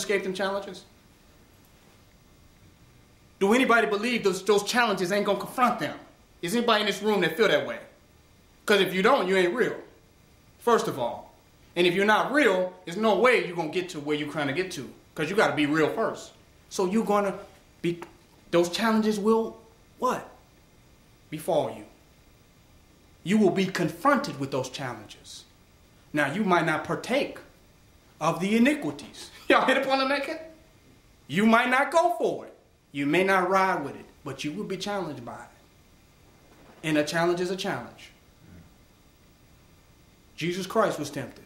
escape them challenges? Do anybody believe those challenges ain't going to confront them? Is anybody in this room that feel that way? Because if you don't, you ain't real, first of all. And if you're not real, there's no way you're going to get to where you're trying to get to. Because you got to be real first. So you're going to be, those challenges will, what? Befall you. You will be confronted with those challenges. Now, you might not partake of the iniquities. Y'all hit upon the naked? You might not go for it. You may not ride with it, but you will be challenged by it. And a challenge is a challenge. Jesus Christ was tempted.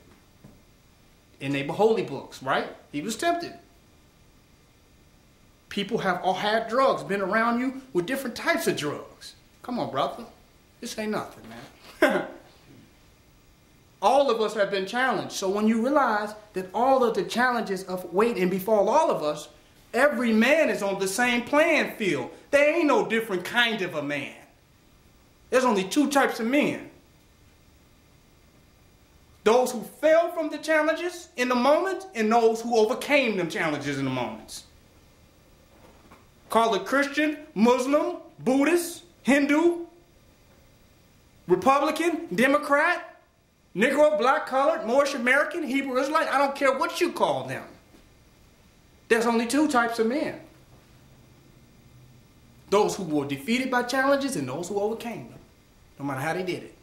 In the holy books, right? He was tempted. People have all had drugs, been around you with different types of drugs. Come on, brother. This ain't nothing, man. All of us have been challenged. So when you realize that all of the challenges of weight and befall all of us, every man is on the same playing field. There ain't no different kind of a man. There's only two types of men. Those who fell from the challenges in the moment and those who overcame them challenges in the moments. Call it Christian, Muslim, Buddhist, Hindu, Republican, Democrat, Negro, black, colored, Moorish American, Hebrew Israelite. I don't care what you call them. There's only two types of men. Those who were defeated by challenges and those who overcame them, no matter how they did it.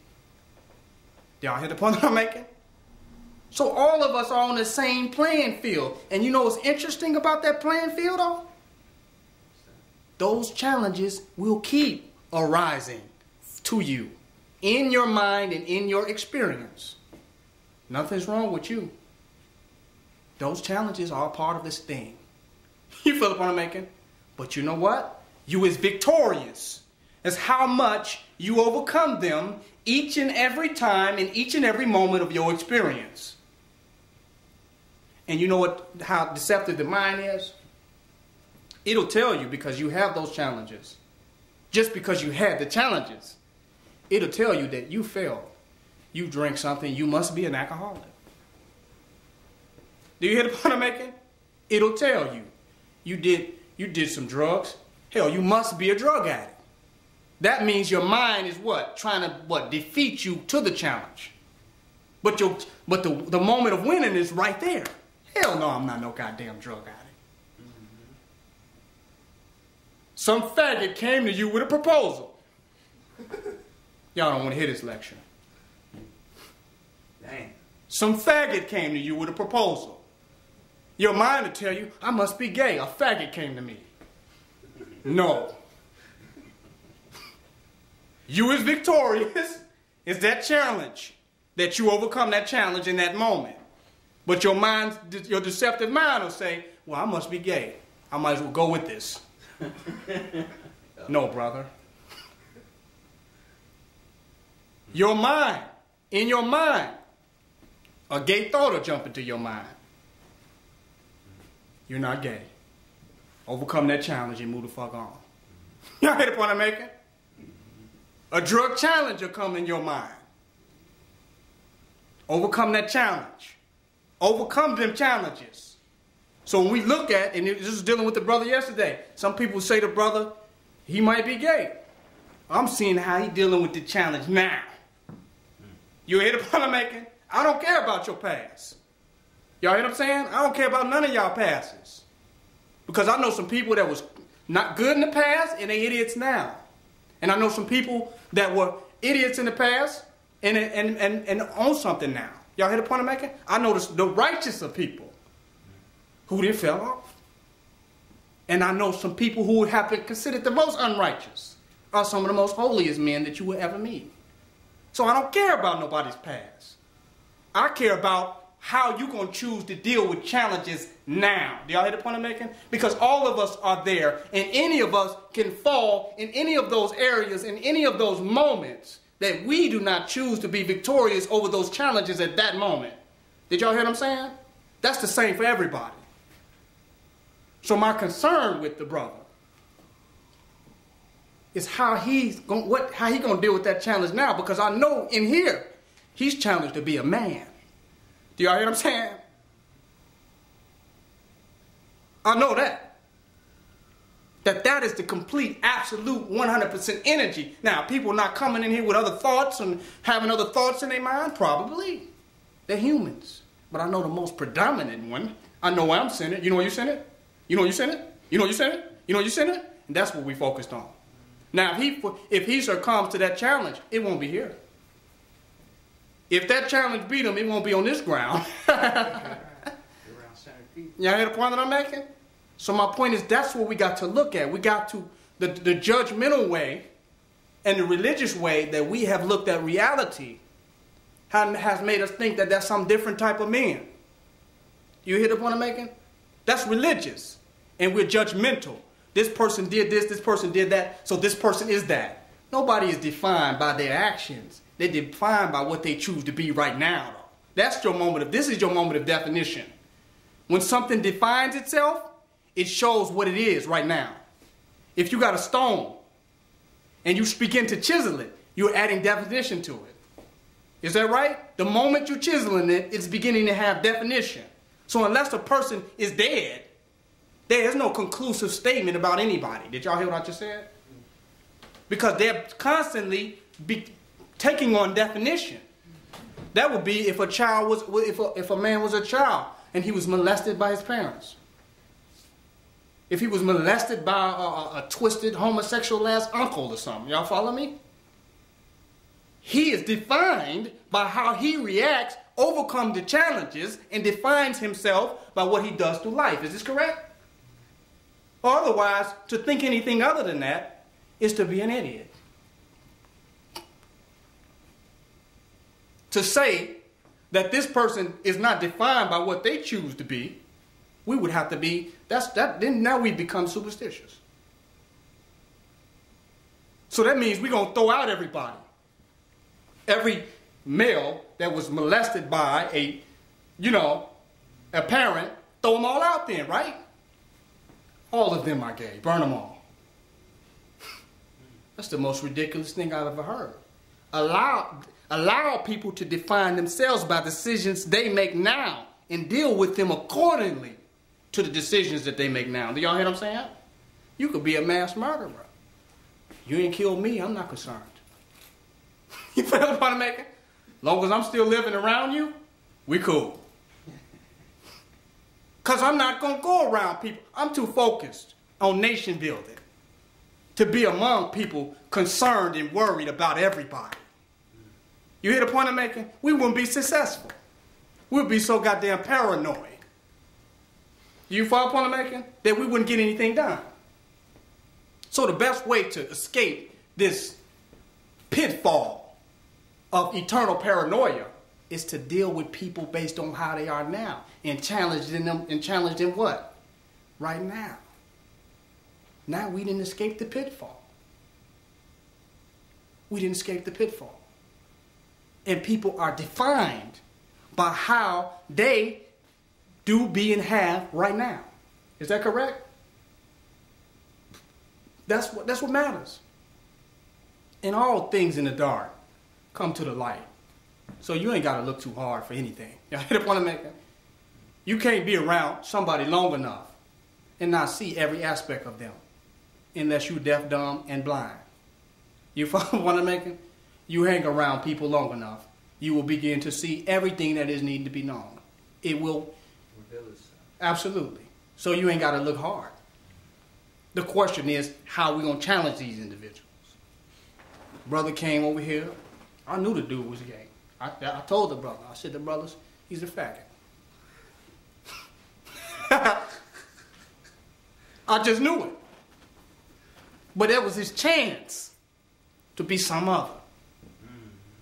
Y'all hear the point I'm making? So all of us are on the same playing field. And you know what's interesting about that playing field, though? Those challenges will keep arising to you in your mind and in your experience. Nothing's wrong with you. Those challenges are part of this thing. You feel the point I'm making? But you know what? You is victorious. It's how much you overcome them each and every time in each and every moment of your experience. And you know how deceptive the mind is? It'll tell you because you have those challenges. Just because you had the challenges, it'll tell you that you failed. You drink something, you must be an alcoholic. Do you hear the point I'm making? It'll tell you. You did some drugs. Hell, you must be a drug addict. That means your mind is what? Trying to defeat you to the challenge. But the moment of winning is right there. Hell no, I'm not no goddamn drug addict. Some faggot came to you with a proposal. Y'all don't want to hear this lecture. Dang. Some faggot came to you with a proposal. Your mind will tell you, I must be gay. A faggot came to me. No. You is victorious. It's that challenge that you overcome that challenge in that moment. But your mind, your deceptive mind will say, well, I must be gay. I might as well go with this. No, brother. Your mind, in your mind, a gay thought will jump into your mind. You're not gay. Overcome that challenge and move the fuck on. Y'all hear the point I'm making? A drug challenge will come in your mind. Overcome that challenge. Overcome them challenges. So when we look at, and this was dealing with the brother yesterday, some people say the brother, he might be gay. I'm seeing how he dealing with the challenge now. You hear the point I'm making? I don't care about your past. Y'all hear what I'm saying? I don't care about none of y'all pasts. Because I know some people that was not good in the past and they idiots now. And I know some people that were idiots in the past and own something now. Y'all hear the point I'm making? I know the righteous of people who then fell off. And I know some people who have been considered the most unrighteous are some of the most holiest men that you will ever meet. So I don't care about nobody's past. I care about how you going to choose to deal with challenges now. Do y'all hear the point I'm making? Because all of us are there, and any of us can fall in any of those areas, in any of those moments that we do not choose to be victorious over those challenges at that moment. Did y'all hear what I'm saying? That's the same for everybody. So my concern with the brother is how he gonna deal with that challenge now, because I know in here he's challenged to be a man. Do y'all hear what I'm saying? I know that. That is the complete, absolute, 100% energy. Now, people not coming in here with other thoughts and having other thoughts in their mind? Probably. They're humans. But I know the most predominant one. I know where I'm centered. You know where you centered? You know where you centered? You know where you centered? You know where you centered? And that's what we focused on. Now, if he succumbs to that challenge, it won't be here. If that challenge beat him, it won't be on this ground. Y'all hear the point that I'm making? So my point is, that's what we got to look at. We got to, the judgmental way and the religious way that we have looked at reality has made us think that that's some different type of man. You hear the point I'm making? That's religious. And we're judgmental. This person did this person did that, so this person is that. Nobody is defined by their actions. They're defined by what they choose to be right now. That's your moment of, this is your moment of definition. When something defines itself, it shows what it is right now. If you got a stone and you begin to chisel it, you're adding definition to it. Is that right? The moment you're chiseling it, it's beginning to have definition. So unless a person is dead, there is no conclusive statement about anybody. Did y'all hear what I just said? Because they're constantly taking on definition. That would be if a child was, if a man was a child and he was molested by his parents. If he was molested by a twisted homosexual ass uncle or something. Y'all follow me? He is defined by how he reacts, overcomes the challenges, and defines himself by what he does through life. Is this correct? Or otherwise, to think anything other than that is to be an idiot. To say that this person is not defined by what they choose to be, we would have to be, then now we become superstitious. So that means we're going to throw out everybody. Every male that was molested by a parent, throw them all out there, right? All of them are gay. Burn them all. That's the most ridiculous thing I've ever heard. Allow people to define themselves by decisions they make now and deal with them accordingly to the decisions that they make now. Do y'all hear what I'm saying? You could be a mass murderer. You ain't killed me, I'm not concerned. You feel what I'm making? As long as I'm still living around you, we cool. Because I'm not going to go around people. I'm too focused on nation building to be among people concerned and worried about everybody. You hear the point I'm making? We wouldn't be successful. We'd be so goddamn paranoid. You follow the point I'm making? That we wouldn't get anything done. So the best way to escape this pitfall of eternal paranoia is to deal with people based on how they are now and challenge them what? Right now. Now we didn't escape the pitfall. We didn't escape the pitfall. And people are defined by how they do, be, and have right now. Is that correct? That's what matters. And all things in the dark come to the light. So you ain't got to look too hard for anything. Y'all hear the point I'm making? You can't be around somebody long enough and not see every aspect of them unless you're deaf, dumb, and blind. You follow what I'm making? You hang around people long enough, you will begin to see everything that is needed to be known. It will reveal itself. Absolutely. So you ain't got to look hard. The question is, how are we going to challenge these individuals? Brother came over here. I knew the dude was gay. I told the brother. I said, the brothers, he's a faggot. I just knew it. But that was his chance to be some other.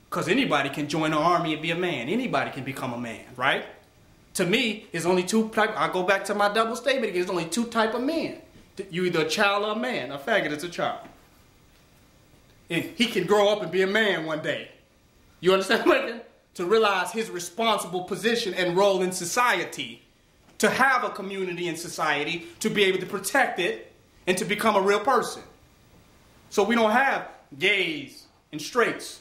Because anybody can join the army and be a man. Anybody can become a man, right? To me, there's only two types. I go back to my double statement again. There's only two types of men. You're either a child or a man. A faggot is a child. And he can grow up and be a man one day. You understand what I'm saying? To realize his responsible position and role in society. To have a community in society. To be able to protect it. And to become a real person. So we don't have gays and straights.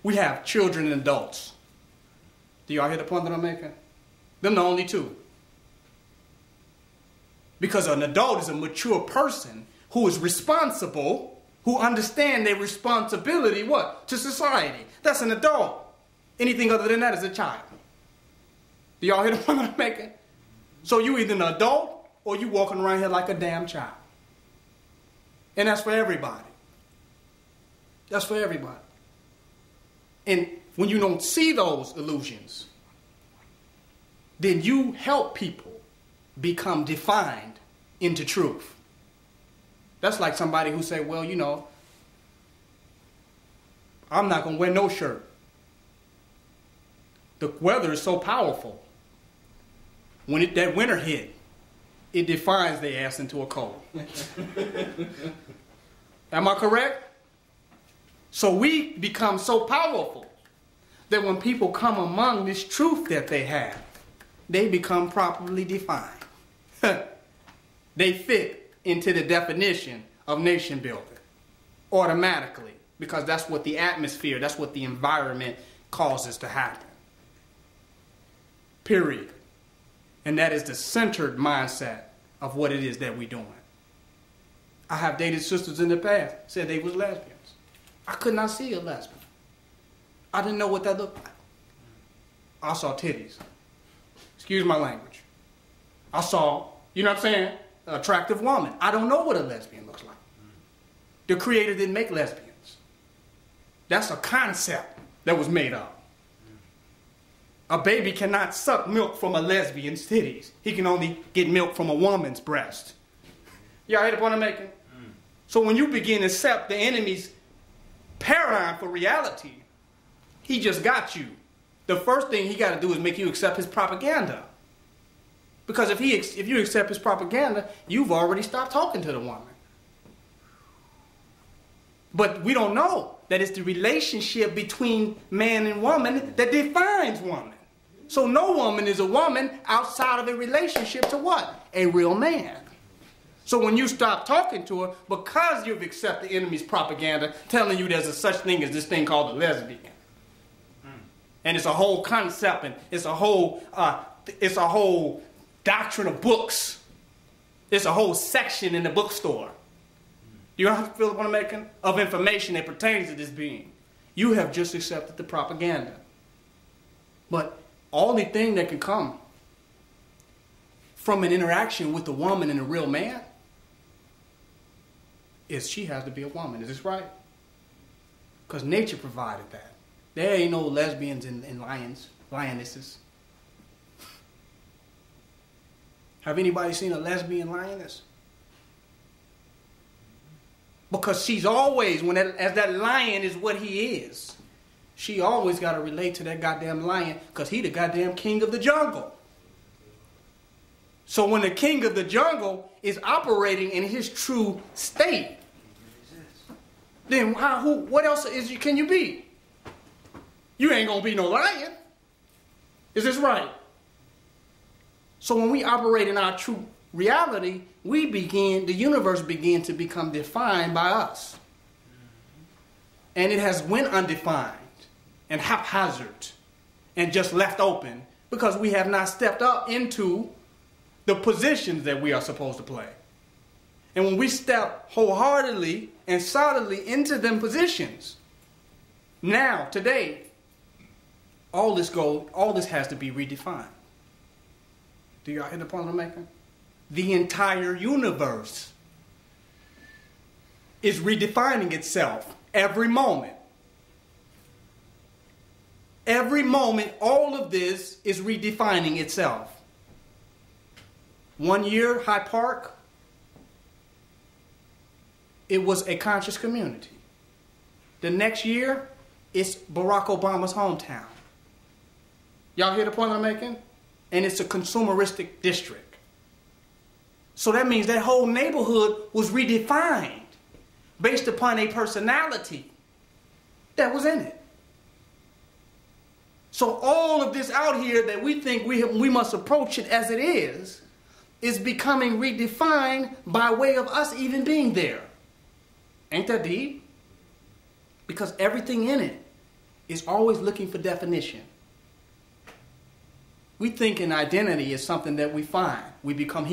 We have children and adults. Do y'all hear the point that I'm making? Them the only two. Because an adult is a mature person who is responsible, who understand their responsibility, what? To society. That's an adult. Anything other than that is a child. Do y'all hear the point I'm making? So you either an adult or you walking around here like a damn child. And that's for everybody. That's for everybody. And when you don't see those illusions, then you help people become defined into truth. That's like somebody who say, well, you know, I'm not going to wear no shirt. The weather is so powerful. When that winter hit, it defines their ass into a cold. Am I correct? So we become so powerful that when people come among this truth that they have, they become properly defined. They fit into the definition of nation building automatically, because that's what the atmosphere, that's what the environment causes to happen. Period. And that is the centered mindset of what it is that we're doing. I have dated sisters in the past, said they was lesbians. I could not see a lesbian. I didn't know what that looked like. I saw titties. Excuse my language. I saw, you know what I'm saying, an attractive woman. I don't know what a lesbian looks like. The creator didn't make lesbians. That's a concept that was made up. A baby cannot suck milk from a lesbian's titties. He can only get milk from a woman's breast. Y'all hear the point I'm making? So when you begin to accept the enemy's paradigm for reality, he just got you. The first thing he got to do is make you accept his propaganda. Because if you accept his propaganda, you've already stopped talking to the woman. But we don't know that it's the relationship between man and woman that defines woman. So no woman is a woman outside of a relationship to what? A real man. So when you stop talking to her, because you've accepted the enemy's propaganda telling you there's a such thing as this thing called a lesbian. And it's a whole concept, and it's a whole doctrine of books. It's a whole section in the bookstore. You know how to feel what I'm making? Of information that pertains to this being. You have just accepted the propaganda. But only thing that can come from an interaction with a woman and a real man is she has to be a woman. Is this right? Because nature provided that. There ain't no lesbians and lionesses. Have anybody seen a lesbian lioness? Because she's always, as that lion is what he is, she always got to relate to that goddamn lion because he the goddamn king of the jungle. So when the king of the jungle is operating in his true state, then what else can you be? You ain't going to be no lion. Is this right? So when we operate in our true reality, the universe begins to become defined by us. And it has went undefined and haphazard and just left open because we have not stepped up into the positions that we are supposed to play. And when we step wholeheartedly and solidly into them positions, now, today, all this has to be redefined. Do y'all hear the point I'm making? The entire universe is redefining itself every moment. Every moment, all of this is redefining itself. 1 year, Hyde Park, it was a conscious community. The next year, it's Barack Obama's hometown. Y'all hear the point I'm making? And it's a consumeristic district. So that means that whole neighborhood was redefined based upon a personality that was in it. So all of this out here that we think we must approach it as it is becoming redefined by way of us even being there. Ain't that deep? Because everything in it is always looking for definition. We think an identity is something that we find. We become